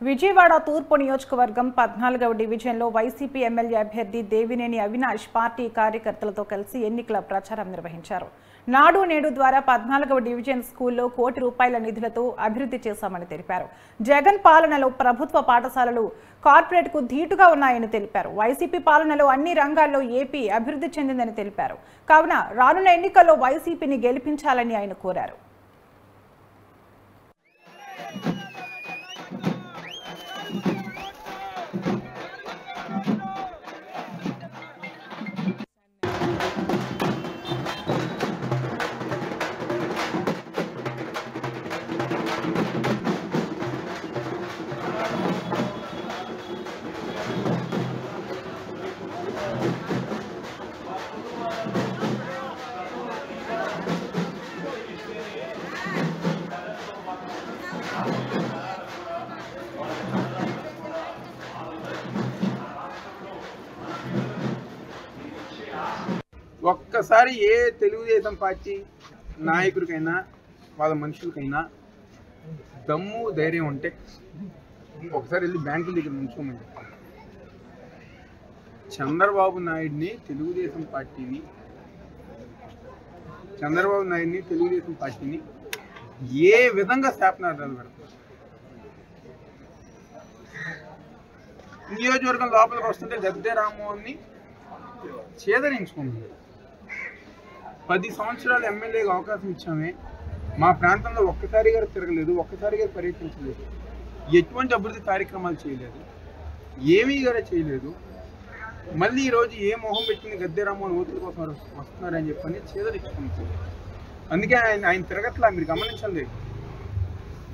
విజయవాడ తూర్పు నియోజకవర్గం 14వ డివిజన్లో వైసీపీ ఎమ్మెల్యే అభ్యర్థి దేవినేని అవినాష్ పార్టీ కార్యకర్తలతో కలిసి ఎన్నికల ప్రచారం నిర్వహించారు. నాడు నేడు ద్వారా 14వ డివిజన్ స్కూల్లో ₹1 కోటి నిధులతో అభివృద్ధి చేశామని తెలిపారు. జగన్ పాలనలో ప్రభుత్వ పాఠశాలలు కార్పొరేట్కు ధీటుగా ఉన్నాయని తెలిపారు. వైసీపీ పాలనలో అన్ని రంగాల్లో ఏపీ అభివృద్ధి చెందిందని తెలిపారు. కావున రానున్న ఎన్నికల్లో వైసీపీని గెలిపించాలని ఆయన కోరారు. ఒక్కసారి ఏ తెలుగుదేశం పార్టీ నాయకుడికైనా వాళ్ళ మనుషులకైనా దమ్ము ధైర్యం ఉంటే ఒకసారి వెళ్ళి బ్యాంకుల దగ్గర ఉంచుకోమని చెప్పాలి. చంద్రబాబు నాయుడిని తెలుగుదేశం పార్టీని ఏ విధంగా శాపనార్థాలు పెడతారు. నియోజకవర్గం లోపలికి వస్తుంటే గద్దె రామ్మోహన్ని చేదరించుకుంది. 10 సంవత్సరాలు ఎమ్మెల్యేగా అవకాశం ఇచ్చామే, మా ప్రాంతంలో ఒక్కసారిగా తిరగలేదు, ఒక్కసారిగా పర్యటించలేదు, ఎటువంటి అభివృద్ధి కార్యక్రమాలు చేయలేదు, ఏమీ కూడా చేయలేదు. మళ్ళీ ఈరోజు ఏ మొహం పెట్టింది గద్దె రామ్మోహన్ ఓట్ల కోసం వస్తున్నారని చెప్పని చేదరించుకుంటుంది. అందుకే ఆయన తిరగట్లా. మీరు గమనించండి,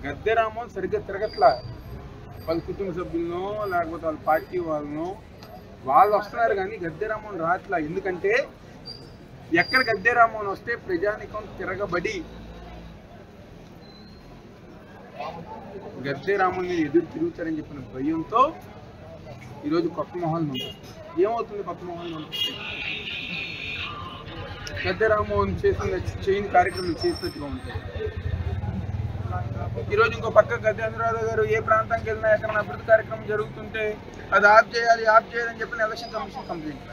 గద్దె రామ్మోహన్ సరిగ్గా తిరగట్లా. వాళ్ళ కుటుంబ సభ్యులను లేకపోతే వాళ్ళ పార్టీ వాళ్ళు వస్తున్నారు కానీ గద్దె రామ్మోహన్ రాట్లా. ఎందుకంటే ఎక్కడ గద్దె రామ్మోహన్ వస్తే ప్రజానికం తిరగబడి గద్దె రామ్మోహన్ మీద ఎదురు తిరుగుతారని చెప్పిన భయంతో ఈరోజు కొత్త మొహాలు పంపిస్తారు. ఏమవుతుంది కొత్త మొహాలు పంపిస్తే? గద్దె రామ్మోహన్ చేయని కార్యక్రమం చేసినట్టుగా ఉంటాయి. ఈరోజు ఇంకో పక్క గద్దె అనురాధ గారు ఏ ప్రాంతానికి వెళ్ళినా ఎక్కడ అభివృద్ధి కార్యక్రమం జరుగుతుంటే అది ఆప్ చేయాలని చెప్పిన ఎలక్షన్ కమిషన్ కంప్లైంట్.